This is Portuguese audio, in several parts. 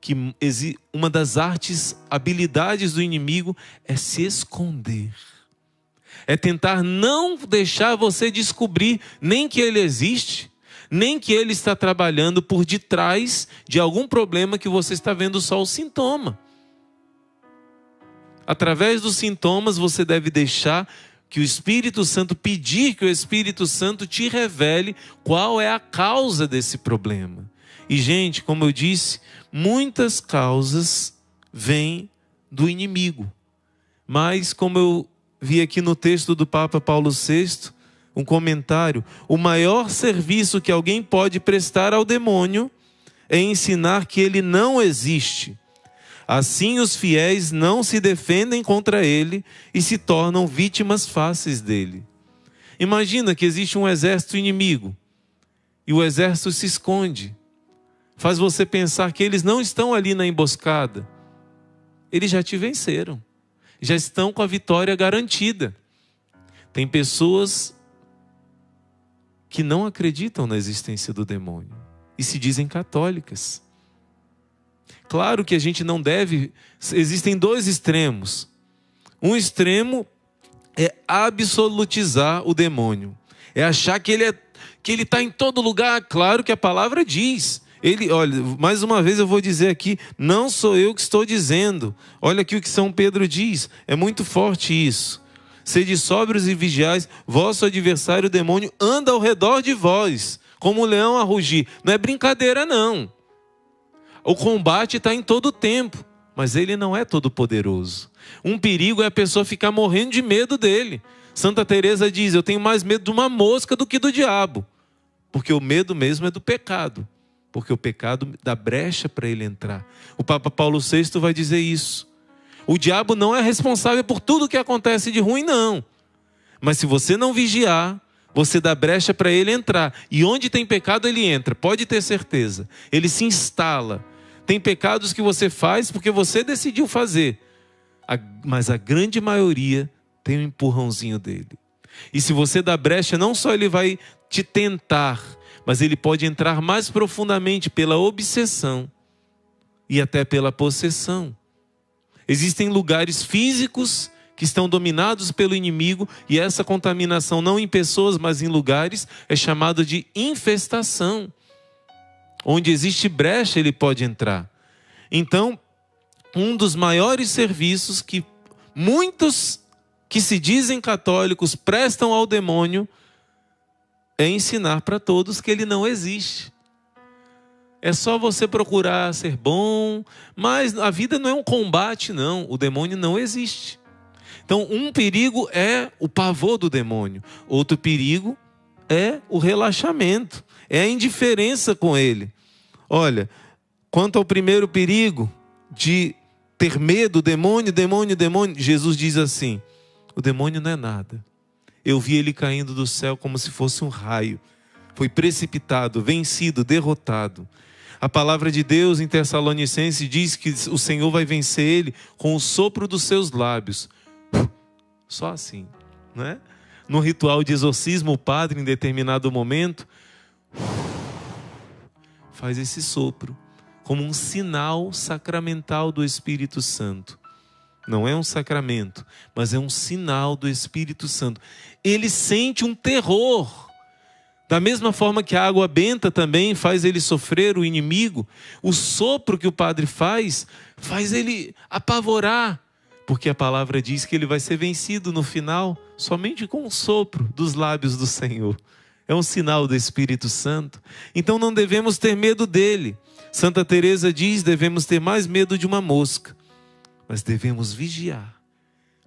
que uma das habilidades do inimigo é se esconder. É tentar não deixar você descobrir nem que ele existe, nem que ele está trabalhando por detrás de algum problema que você está vendo só o sintoma. Através dos sintomas você deve deixar que o Espírito Santo, pedir que o Espírito Santo te revele qual é a causa desse problema. E gente, como eu disse, muitas causas vêm do inimigo. Mas como eu vi aqui no texto do Papa Paulo VI, um comentário, o maior serviço que alguém pode prestar ao demônio é ensinar que ele não existe. Assim os fiéis não se defendem contra ele e se tornam vítimas fáceis dele. Imagina que existe um exército inimigo e o exército se esconde. Faz você pensar que eles não estão ali na emboscada. Eles já te venceram. Já estão com a vitória garantida. Tem pessoas que não acreditam na existência do demônio e se dizem católicas. Claro que a gente não deve... Existem dois extremos. Um extremo é absolutizar o demônio. É achar que ele está em todo lugar. Claro que a palavra diz. Olha, mais uma vez eu vou dizer aqui, não sou eu que estou dizendo. Olha aqui o que São Pedro diz. É muito forte isso. Sede sóbrios e vigiais, vosso adversário o demônio anda ao redor de vós, como um leão a rugir. Não é brincadeira não. O combate está em todo o tempo, mas ele não é todo poderoso. Um perigo é a pessoa ficar morrendo de medo dele. Santa Teresa diz, eu tenho mais medo de uma mosca do que do diabo. Porque o medo mesmo é do pecado. Porque o pecado dá brecha para ele entrar. O Papa Paulo VI vai dizer isso. O diabo não é responsável por tudo que acontece de ruim, não. Mas se você não vigiar, você dá brecha para ele entrar. E onde tem pecado ele entra, pode ter certeza. Ele se instala. Tem pecados que você faz porque você decidiu fazer. Mas a grande maioria tem um empurrãozinho dele. E se você dá brecha, não só ele vai te tentar, mas ele pode entrar mais profundamente pela obsessão e até pela possessão. Existem lugares físicos que estão dominados pelo inimigo e essa contaminação não em pessoas, mas em lugares é chamado de infestação. Onde existe brecha ele pode entrar. Então, um dos maiores serviços que muitos que se dizem católicos prestam ao demônio é ensinar para todos que ele não existe. É só você procurar ser bom, mas a vida não é um combate, não. O demônio não existe. Então, um perigo é o pavor do demônio. Outro perigo é o relaxamento, é a indiferença com ele. Olha, quanto ao primeiro perigo de ter medo, demônio, Jesus diz assim, o demônio não é nada. Eu vi ele caindo do céu como se fosse um raio. Foi precipitado, vencido, derrotado. A palavra de Deus em Tessalonicenses diz que o Senhor vai vencer ele com o sopro dos seus lábios. Só assim, não é? No ritual de exorcismo, o padre, em determinado momento, faz esse sopro como um sinal sacramental do Espírito Santo. Não é um sacramento, mas é um sinal do Espírito Santo. Ele sente um terror. Da mesma forma que a água benta também faz ele sofrer o inimigo, o sopro que o padre faz ele apavorar. Porque a palavra diz que ele vai ser vencido no final somente com o sopro dos lábios do Senhor. É um sinal do Espírito Santo. Então não devemos ter medo dele. Santa Teresa diz, devemos ter mais medo de uma mosca. Mas devemos vigiar.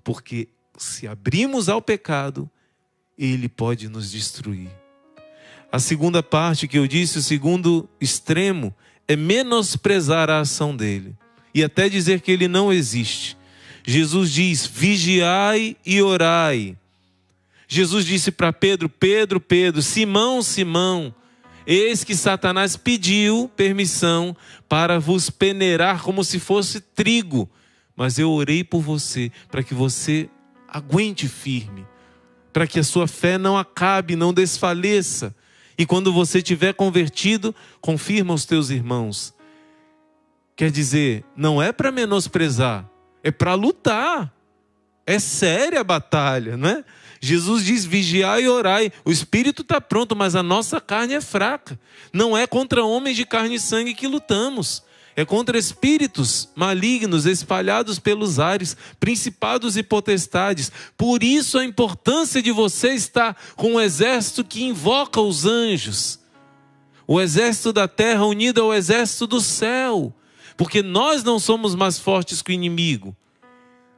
Porque se abrimos ao pecado, ele pode nos destruir. A segunda parte que eu disse, o segundo extremo, é menosprezar a ação dele. E até dizer que ele não existe. Jesus diz, vigiai e orai. Jesus disse para Pedro, Pedro, Simão, Simão, eis que Satanás pediu permissão para vos peneirar como se fosse trigo. Mas eu orei por você, para que você aguente firme, para que a sua fé não acabe, não desfaleça. E quando você tiver convertido, confirma aos teus irmãos. Quer dizer, não é para menosprezar, é para lutar. É séria a batalha, não é? Jesus diz: vigiai e orai. O espírito está pronto, mas a nossa carne é fraca. Não é contra homens de carne e sangue que lutamos. É contra espíritos malignos espalhados pelos ares, principados e potestades. Por isso a importância de você estar com um exército que invoca os anjos. O exército da terra unido ao exército do céu. Porque nós não somos mais fortes que o inimigo.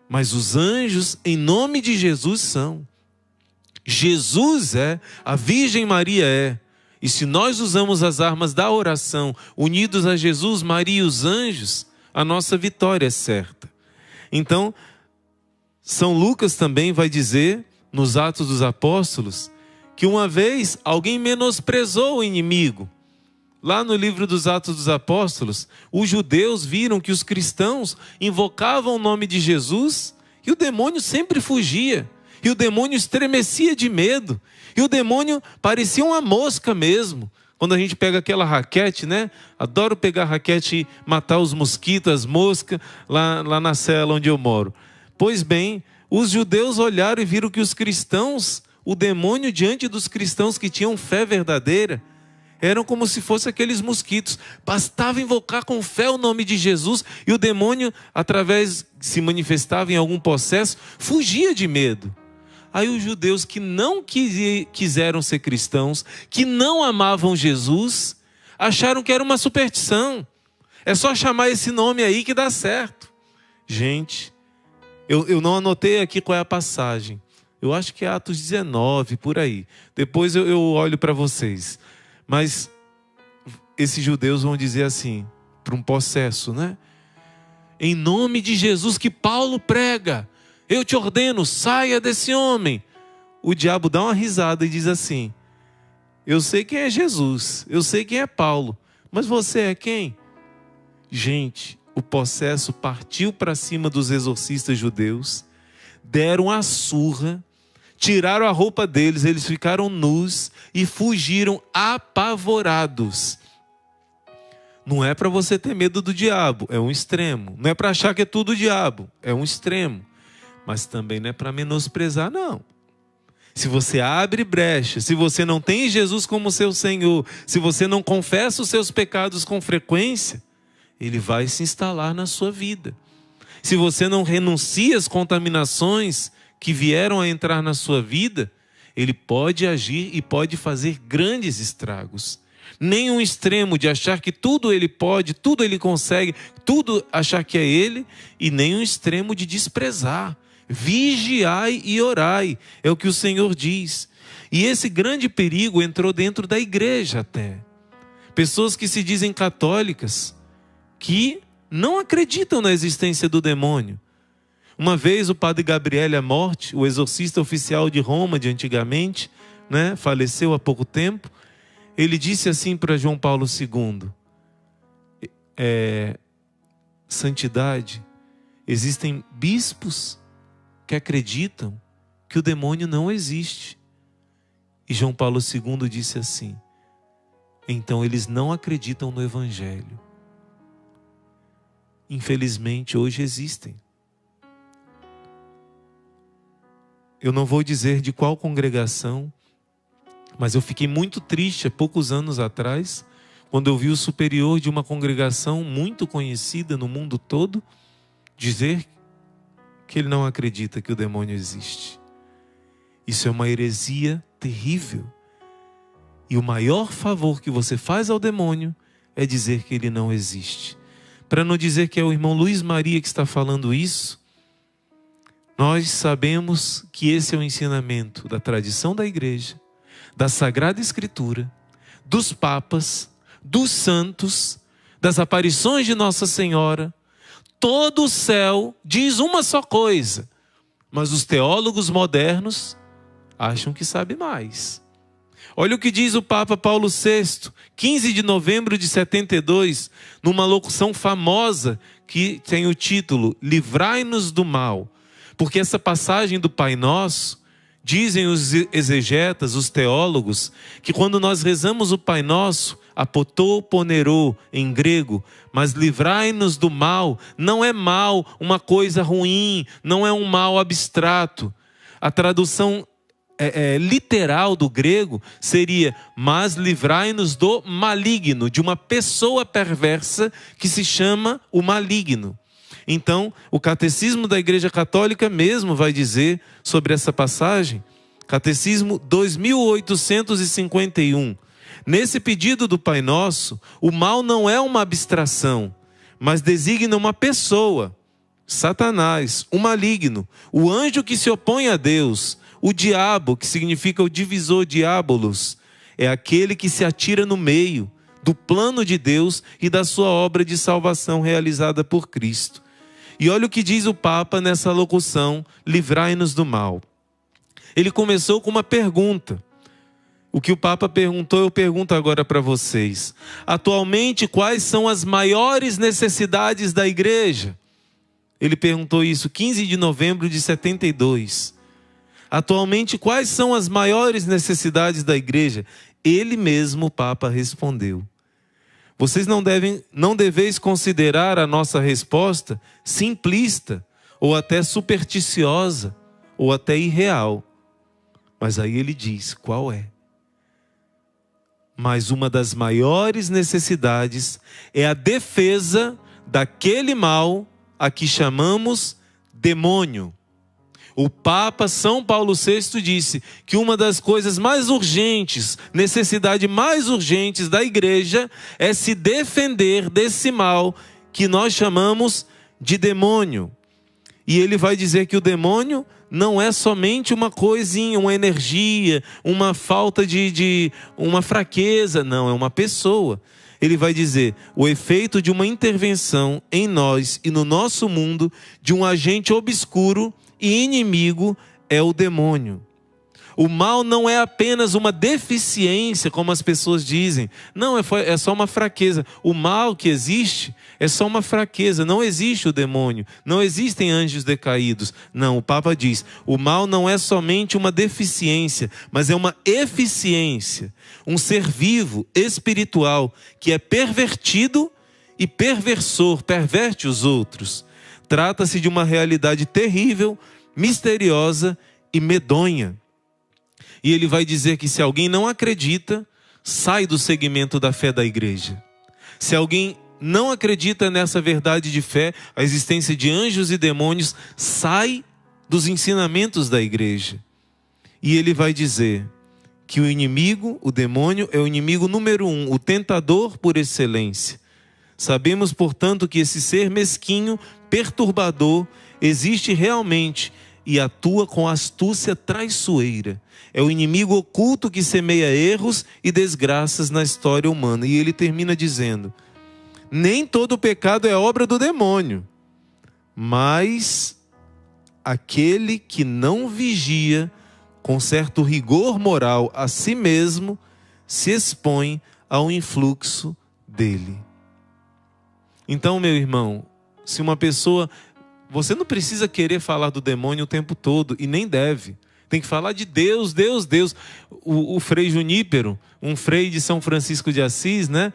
Mas os anjos, em nome de Jesus, são. Jesus é, a Virgem Maria é. E se nós usamos as armas da oração, unidos a Jesus, Maria e os anjos, a nossa vitória é certa. Então, São Lucas também vai dizer, nos Atos dos Apóstolos, que uma vez alguém menosprezou o inimigo. Lá no livro dos Atos dos Apóstolos, os judeus viram que os cristãos invocavam o nome de Jesus e o demônio sempre fugia. E o demônio estremecia de medo. E o demônio parecia uma mosca mesmo. Quando a gente pega aquela raquete, né? Adoro pegar a raquete e matar os mosquitos, as moscas, lá na cela onde eu moro. Pois bem, os judeus olharam e viram que os cristãos, o demônio diante dos cristãos que tinham fé verdadeira, eram como se fossem aqueles mosquitos. Bastava invocar com fé o nome de Jesus e o demônio, através, se manifestava em algum processo, fugia de medo. Aí os judeus que não quiseram ser cristãos, que não amavam Jesus, acharam que era uma superstição. É só chamar esse nome aí que dá certo. Gente, eu não anotei aqui qual é a passagem. Eu acho que é Atos 19, por aí. Depois eu olho para vocês. Mas esses judeus vão dizer assim, para um possesso, né? Em nome de Jesus que Paulo prega, eu te ordeno, saia desse homem. O diabo dá uma risada e diz assim: eu sei quem é Jesus, eu sei quem é Paulo, mas você é quem? Gente, o possesso partiu para cima dos exorcistas judeus, deram a surra, tiraram a roupa deles, eles ficaram nus e fugiram apavorados. Não é para você ter medo do diabo, é um extremo. Não é para achar que é tudo o diabo, é um extremo. Mas também não é para menosprezar, não. Se você abre brecha, se você não tem Jesus como seu Senhor, se você não confessa os seus pecados com frequência, ele vai se instalar na sua vida. Se você não renuncia às contaminações que vieram a entrar na sua vida, ele pode agir e pode fazer grandes estragos. Nem um extremo de achar que tudo ele pode, tudo ele consegue, tudo achar que é ele, e nem um extremo de desprezar. Vigiai e orai, é o que o Senhor diz. E esse grande perigo entrou dentro da igreja até. Pessoas que se dizem católicas, que não acreditam na existência do demônio. Uma vez o padre Gabriele Amorte, o exorcista oficial de Roma de antigamente, né, faleceu há pouco tempo, ele disse assim para João Paulo II, santidade, existem bispos que acreditam que o demônio não existe. E João Paulo II disse assim, então eles não acreditam no Evangelho. Infelizmente hoje existem. Eu não vou dizer de qual congregação, mas eu fiquei muito triste há poucos anos atrás, quando eu vi o superior de uma congregação muito conhecida no mundo todo, dizer que ele não acredita que o demônio existe. Isso é uma heresia terrível. E o maior favor que você faz ao demônio é dizer que ele não existe. Para não dizer que é o irmão Luiz Maria que está falando isso, nós sabemos que esse é o ensinamento da tradição da igreja, da Sagrada Escritura, dos papas, dos santos, das aparições de Nossa Senhora. Todo o céu diz uma só coisa, mas os teólogos modernos acham que sabe mais. Olha o que diz o Papa Paulo VI, 15 de novembro de 72, numa locução famosa que tem o título Livrai-nos do mal. Porque essa passagem do Pai Nosso, dizem os exegetas, os teólogos, que quando nós rezamos o Pai Nosso, apotoponerô em grego, mas livrai-nos do mal. Não é mal uma coisa ruim, não é um mal abstrato. A tradução literal do grego seria: mas livrai-nos do maligno, de uma pessoa perversa que se chama o maligno. Então, o Catecismo da Igreja Católica mesmo vai dizer sobre essa passagem, Catecismo 2851. Nesse pedido do Pai Nosso, o mal não é uma abstração, mas designa uma pessoa, Satanás, o maligno, o anjo que se opõe a Deus, o diabo, que significa o divisor diabolos, é aquele que se atira no meio do plano de Deus e da sua obra de salvação realizada por Cristo. E olha o que diz o Papa nessa locução, livrai-nos do mal. Ele começou com uma pergunta. O que o Papa perguntou, eu pergunto agora para vocês. Atualmente, quais são as maiores necessidades da igreja? Ele perguntou isso 15 de novembro de 72. Atualmente, quais são as maiores necessidades da igreja? Ele mesmo, o Papa, respondeu. Vocês não deveis considerar a nossa resposta simplista, ou até supersticiosa, ou até irreal. Mas aí ele diz, qual é? Mas uma das maiores necessidades é a defesa daquele mal a que chamamos demônio. O Papa São Paulo VI disse que uma das coisas mais urgentes, necessidade mais urgentes da igreja é se defender desse mal que nós chamamos de demônio. E ele vai dizer que o demônio não é somente uma coisinha, uma energia, uma falta de uma fraqueza, não, é uma pessoa. Ele vai dizer, o efeito de uma intervenção em nós e no nosso mundo de um agente obscuro e inimigo é o demônio. O mal não é apenas uma deficiência, como as pessoas dizem. Não, é só uma fraqueza. O mal que existe é só uma fraqueza. Não existe o demônio. Não existem anjos decaídos. Não, o Papa diz, o mal não é somente uma deficiência, mas é uma eficiência. Um ser vivo, espiritual, que é pervertido e perversor, perverte os outros. Trata-se de uma realidade terrível, misteriosa e medonha. E ele vai dizer que se alguém não acredita, sai do segmento da fé da igreja. Se alguém não acredita nessa verdade de fé, a existência de anjos e demônios, sai dos ensinamentos da igreja. E ele vai dizer que o inimigo, o demônio, é o inimigo número 1, o tentador por excelência. Sabemos, portanto, que esse ser mesquinho, perturbador, existe realmente e atua com astúcia traiçoeira. É o inimigo oculto que semeia erros e desgraças na história humana. E ele termina dizendo, nem todo pecado é obra do demônio, mas aquele que não vigia com certo rigor moral a si mesmo, se expõe ao influxo dele. Então, meu irmão, se uma pessoa... Você não precisa querer falar do demônio o tempo todo, e nem deve. Tem que falar de Deus, Deus, Deus. O Frei Junípero, um frei de São Francisco de Assis, né?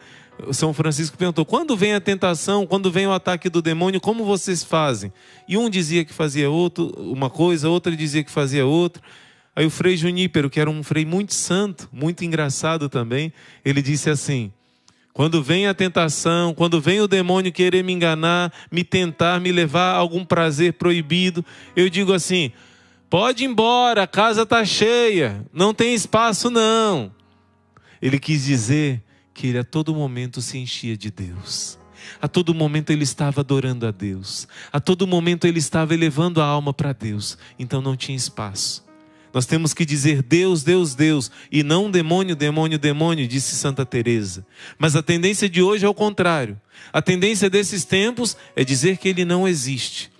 São Francisco perguntou, quando vem a tentação, quando vem o ataque do demônio, como vocês fazem? E um dizia que fazia uma coisa, outro dizia que fazia outra. Aí o Frei Junípero, que era um frei muito santo, muito engraçado também, ele disse assim, quando vem a tentação, quando vem o demônio querer me enganar, me tentar, me levar a algum prazer proibido, eu digo assim, pode ir embora, a casa está cheia, não tem espaço não. Ele quis dizer que ele a todo momento se enchia de Deus. A todo momento ele estava adorando a Deus. A todo momento ele estava elevando a alma para Deus. Então não tinha espaço. Nós temos que dizer Deus, Deus, Deus, e não demônio, demônio, demônio, disse Santa Teresa. Mas a tendência de hoje é o contrário. A tendência desses tempos é dizer que ele não existe.